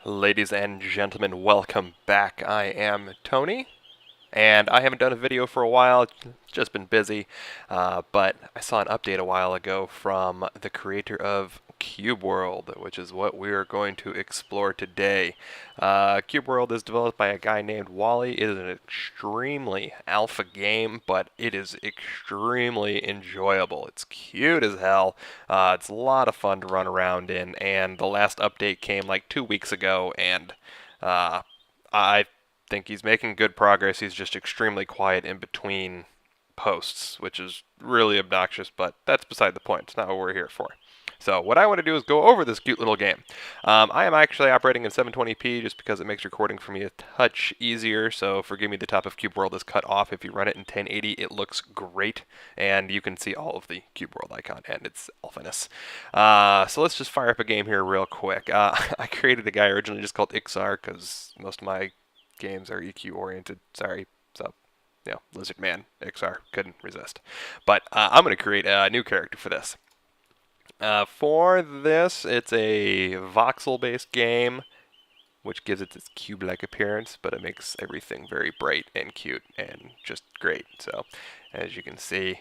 Ladies and gentlemen, welcome back. I am Tony, and I haven't done a video for a while, just been busy, but I saw an update a while ago from the creator of Cube World, which is what we are going to explore today. Cube World is developed by a guy named Wally. It is an extremely alpha game, but it is extremely enjoyable. It's cute as hell. It's a lot of fun to run around in, and the last update came like 2 weeks ago, and I think he's making good progress. He's just extremely quiet in between posts, which is really obnoxious, but that's beside the point. It's not what we're here for. So what I want to do is go over this cute little game. I am actually operating in 720p just because it makes recording for me a touch easier, so forgive me, the top of Cube World is cut off. If you run it in 1080, it looks great, and you can see all of the Cube World icon and its alphaness. So let's just fire up a game here real quick. I created a guy originally just called Ixar because most of my games are EQ oriented. Sorry. So, Lizard Man, Ixar, couldn't resist. But I'm going to create a new character for this. For this, it's a voxel-based game, which gives it this cube-like appearance, but it makes everything very bright and cute and just great. So, as you can see,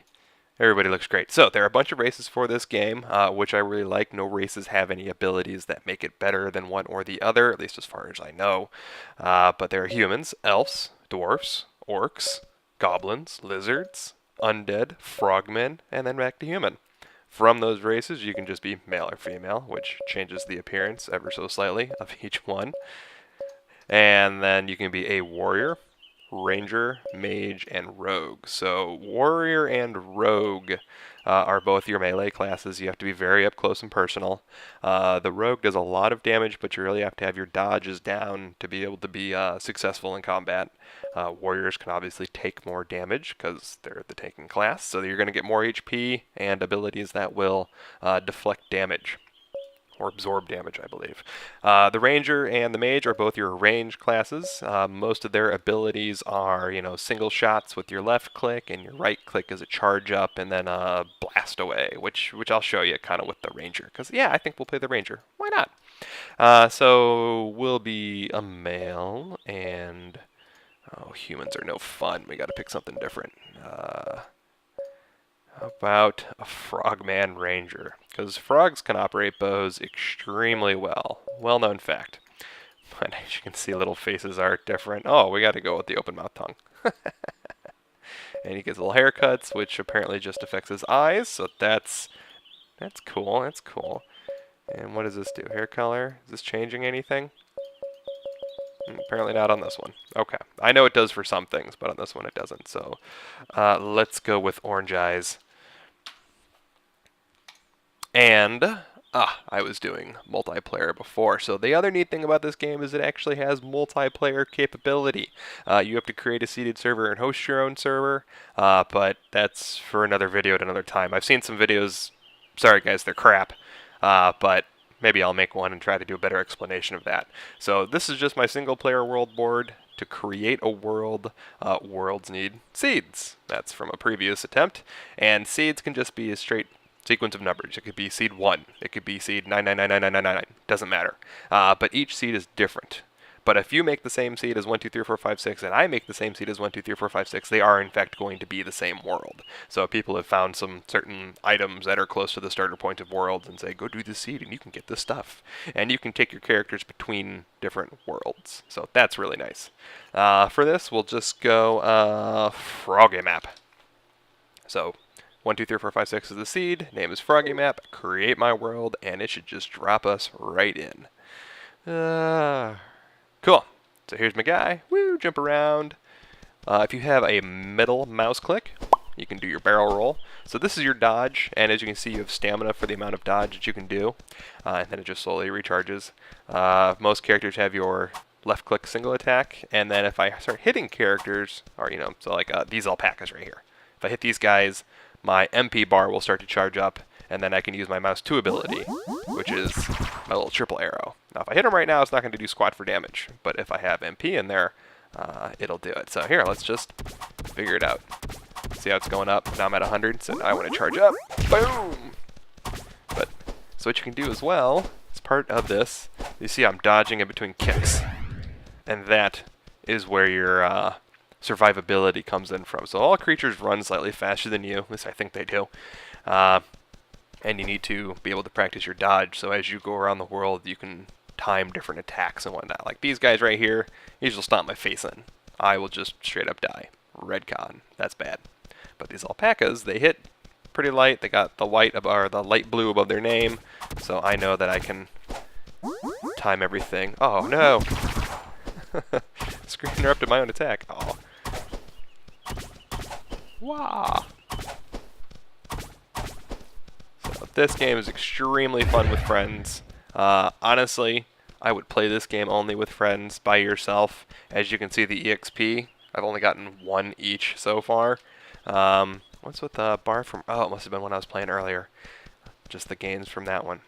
everybody looks great. So, there are a bunch of races for this game, which I really like. No races have any abilities that make it better than one or the other, at least as far as I know. But there are humans, elves, dwarfs, orcs, goblins, lizards, undead, frogmen, and then back to human. From those races, you can just be male or female, which changes the appearance ever so slightly of each one. And then you can be a warrior, ranger, mage, and rogue. So warrior and rogue are both your melee classes. You have to be very up close and personal. The rogue does a lot of damage, but you really have to have your dodges down to be able to be successful in combat. Warriors can obviously take more damage because they're the tanking class, so you're going to get more HP and abilities that will deflect damage. Or absorb damage, I believe. The Ranger and the Mage are both your range classes. Most of their abilities are, single shots with your left click, and your right click is a charge up, and then a blast away, which I'll show you kind of with the Ranger. Because, I think we'll play the Ranger. Why not? So we'll be a male, and humans are no fun. We got to pick something different. About a frogman ranger, because frogs can operate bows extremely well. Well-known fact. But as you can see, little faces are different. Oh, we got to go with the open mouth tongue. And he gets little haircuts, which apparently just affects his eyes. So that's cool. That's cool. And what does this do? Hair color? Is this changing anything? Apparently not on this one. Okay. I know it does for some things, but on this one it doesn't. So let's go with orange eyes. And, I was doing multiplayer before. So the other neat thing about this game is it actually has multiplayer capability. You have to create a seeded server and host your own server, but that's for another video at another time. I've seen some videos. Sorry guys, they're crap. But maybe I'll make one and try to do a better explanation of that. So this is just my single player world board. To create a world, worlds need seeds. That's from a previous attempt. And seeds can just be a straight sequence of numbers. It could be seed 1. It could be seed 9999999. Doesn't matter. But each seed is different. But if you make the same seed as 1, 2, 3, 4, 5, 6, and I make the same seed as 1, 2, 3, 4, 5, 6, they are in fact going to be the same world. So people have found some certain items that are close to the starter point of worlds and say, go do this seed and you can get this stuff. And you can take your characters between different worlds. So that's really nice. For this, we'll just go Froggy Map. So 1, 2, 3, 4, 5, 6 is the seed. Name is Froggy Map. Create my world, and it should just drop us right in. Cool. So here's my guy. Woo, jump around. If you have a middle mouse click, you can do your barrel roll. So this is your dodge, and as you can see, you have stamina for the amount of dodge that you can do, and then it just slowly recharges. Most characters have your left click single attack, and then if I start hitting characters, or so like these alpacas right here, if I hit these guys, my MP bar will start to charge up, and then I can use my mouse 2 ability, which is my little triple arrow. Now if I hit him right now, it's not going to do squat for damage, but if I have MP in there, it'll do it. So here, let's just figure it out. See how it's going up? Now I'm at 100, so now I want to charge up. Boom! But so what you can do as well, as part of this, You see I'm dodging in between kicks. And that is where your survivability comes in from. So all creatures run slightly faster than you, at least I think they do. And you need to be able to practice your dodge, so as you go around the world, you can time different attacks and whatnot. Like these guys right here, these will stomp my face in. I will just straight up die. Red con, that's bad. But these alpacas, they hit pretty light. They got the white or the light blue above their name, so I know that I can time everything. Oh no! Screen interrupted my own attack. Oh. Wow. So this game is extremely fun with friends. Honestly, I would play this game only with friends. By yourself, as you can see, the EXP, I've only gotten 1 each so far. What's with the bar from? Oh, it must have been when I was playing earlier. Just the gains from that one.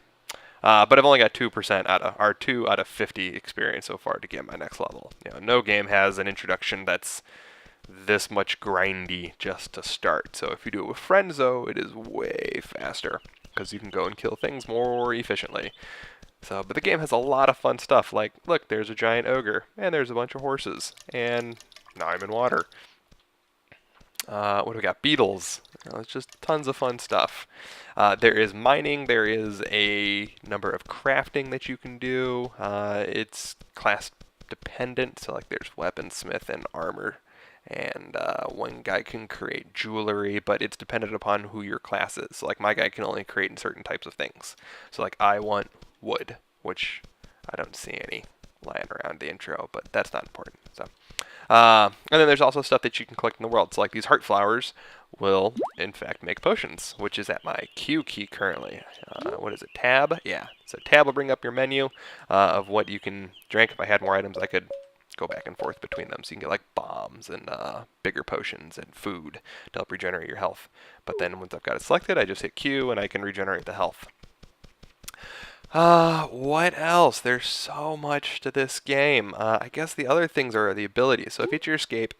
But I've only got 2% or 2 out of 50 experience so far to get my next level. You know, no game has an introduction that's this much grindy just to start. So if you do it with friends, though, it is way faster because you can go and kill things more efficiently. So, but the game has a lot of fun stuff. Like, look, there's a giant ogre, and there's a bunch of horses, and now I'm in water. What do we got? Beetles. It's just tons of fun stuff. There is mining. There is a number of crafting that you can do. It's class dependent. So like there's weaponsmith and armor. And one guy can create jewelry, but it's dependent upon who your class is. So like my guy can only create in certain types of things. So like I want wood, which I don't see any lying around the intro, but that's not important. So. And then there's also stuff that you can collect in the world. So like these heart flowers will, in fact, make potions, which is at my Q key currently. What is it, tab? Yeah, so tab will bring up your menu of what you can drink. If I had more items, I could go back and forth between them. So you can get like bombs and bigger potions and food to help regenerate your health. But then once I've got it selected, I just hit Q and I can regenerate the health. What else? There's so much to this game. I guess the other things are the abilities. So if you hit your escape,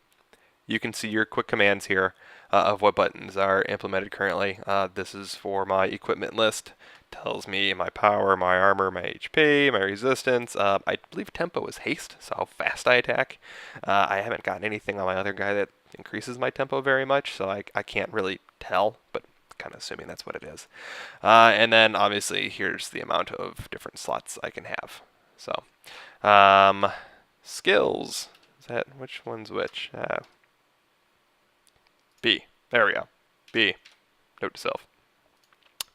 you can see your quick commands here of what buttons are implemented currently. This is for my equipment list. Tells me my power, my armor, my HP, my resistance. I believe tempo is haste, so how fast I attack. I haven't gotten anything on my other guy that increases my tempo very much, so I can't really tell, but kind of assuming that's what it is. And then obviously here's the amount of different slots I can have. So skills, is that which one's which? B, there we go. B, note to self.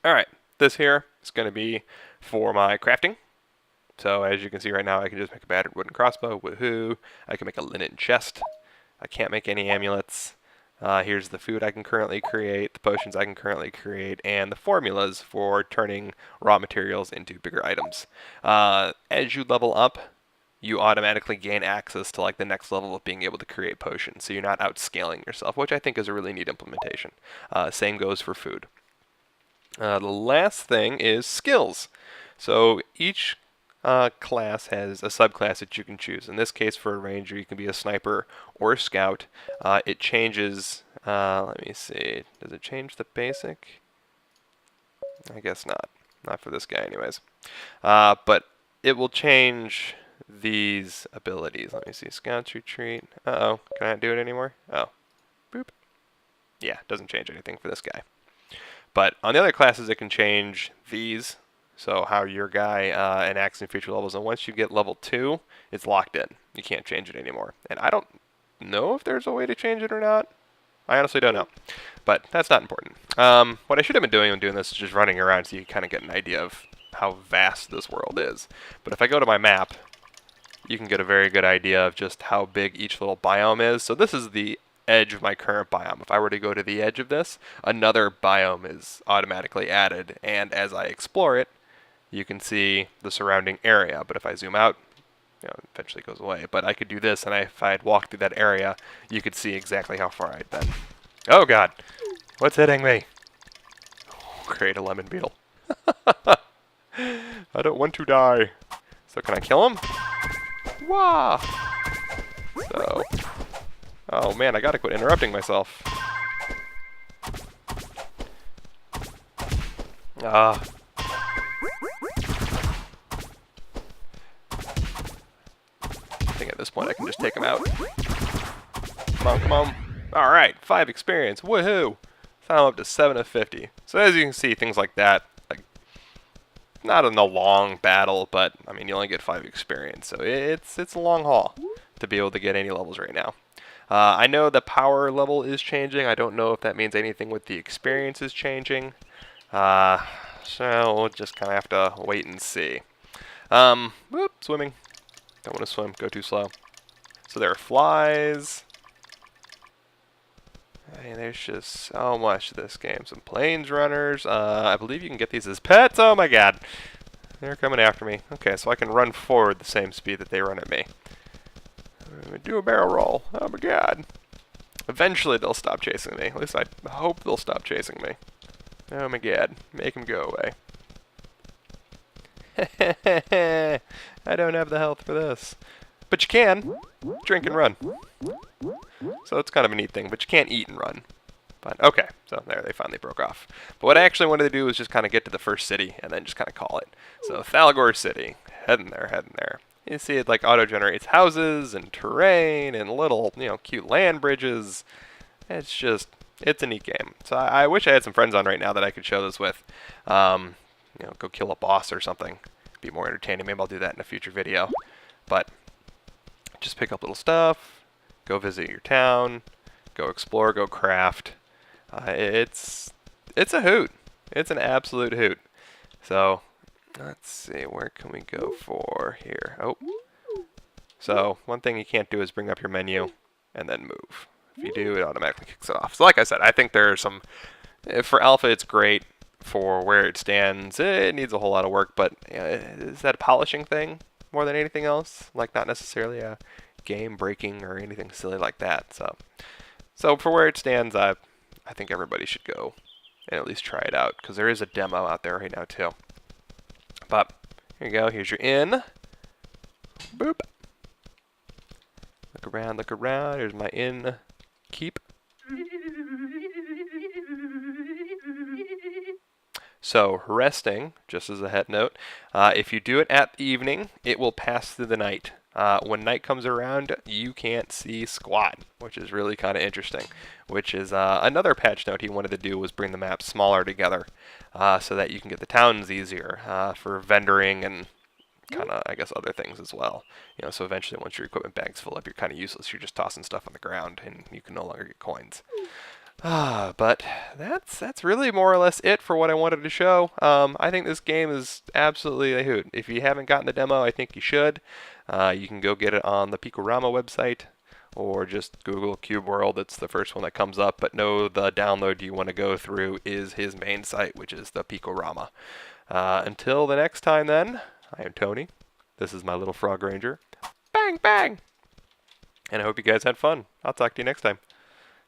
All right, this here is going to be for my crafting. So as you can see right now, I can just make a battered wooden crossbow, woohoo. I can make a linen chest. I can't make any amulets. Here's the food I can currently create, the potions I can currently create, and the formulas for turning raw materials into bigger items. As you level up, you automatically gain access to like the next level of being able to create potions, so you're not outscaling yourself, which I think is a really neat implementation. Same goes for food. The last thing is skills. So each class has a subclass that you can choose. In this case, for a ranger, you can be a sniper or a scout. It changes, let me see, does it change the basic? I guess not. Not for this guy anyways. But it will change these abilities. Let me see, scouts retreat. Uh-oh, can I not do it anymore? Oh, boop. Yeah, doesn't change anything for this guy. But on the other classes, it can change these. So how your guy enacts in future levels. And once you get level 2, it's locked in. You can't change it anymore. And I don't know if there's a way to change it or not. I honestly don't know. But that's not important. What I should have been doing when doing this is just running around so you can kind of get an idea of how vast this world is. But if I go to my map, you can get a very good idea of just how big each little biome is. So this is the edge of my current biome. If I were to go to the edge of this, another biome is automatically added. And as I explore it, you can see the surrounding area, but if I zoom out, you know, it eventually goes away. But I could do this, and if I had walked through that area, you could see exactly how far I'd been. Oh god, what's hitting me? Oh, create a lemon beetle. I don't want to die. So can I kill him? Wah! So, oh man, I gotta quit interrupting myself. this point, I can just take him out. Come on, come on. Alright, 5 experience. Woohoo! So I'm up to 7 of 50. So as you can see, things like that, like, not in a long battle, but, I mean, you only get 5 experience. So it's a long haul to be able to get any levels right now. I know the power level is changing. I don't know if that means anything with the experience is changing. So we'll just kind of have to wait and see. Whoop, swimming. Don't want to swim, go too slow. So there are flies. And there's just so much to this game. Some plains runners. I believe you can get these as pets. Oh my god. They're coming after me. Okay, so I can run forward the same speed that they run at me. Do a barrel roll. Oh my god. Eventually they'll stop chasing me. At least I hope they'll stop chasing me. Oh my god. Make them go away. I don't have the health for this. But you can. Drink and run. So it's kind of a neat thing, but you can't eat and run. But okay, so there, they finally broke off. But what I actually wanted to do was just kind of get to the first city and then just kind of call it. So Thalgor City. Heading there, heading there. You see it like auto-generates houses and terrain and little, you know, cute land bridges. It's just, it's a neat game. So I wish I had some friends on right now that I could show this with. You know, go kill a boss or something. Be more entertaining. Maybe I'll do that in a future video. But just pick up little stuff, go visit your town, go explore, go craft. It's a hoot. It's an absolute hoot. So let's see, where can we go for here? Oh, so one thing you can't do is bring up your menu and then move. If you do, it automatically kicks it off. So like I said, I think there are some, for alpha it's great. For where it stands, it needs a whole lot of work, but is that a polishing thing more than anything else? Like not necessarily a game breaking or anything silly like that. So for where it stands, I think everybody should go and at least try it out, because there is a demo out there right now too. But here you go. Here's your inn. Boop. Look around, look around. Here's my inn keep. So resting, just as a head note, if you do it at the evening, it will pass through the night. When night comes around, you can't see squat, which is really kind of interesting. Which is another patch note he wanted to do was bring the map smaller together, so that you can get the towns easier for vendoring and kind of, I guess, other things as well. You know, so eventually once your equipment bags fill up, you're kind of useless. You're just tossing stuff on the ground, and you can no longer get coins. But that's really more or less it for what I wanted to show. I think this game is absolutely a hoot. If you haven't gotten the demo, I think you should. You can go get it on the Picorama website, or just Google Cube World. It's the first one that comes up. But no, the download you want to go through is his main site, which is the Picorama. Until the next time then, I am Tony. This is my little frog ranger. Bang, bang! And I hope you guys had fun. I'll talk to you next time.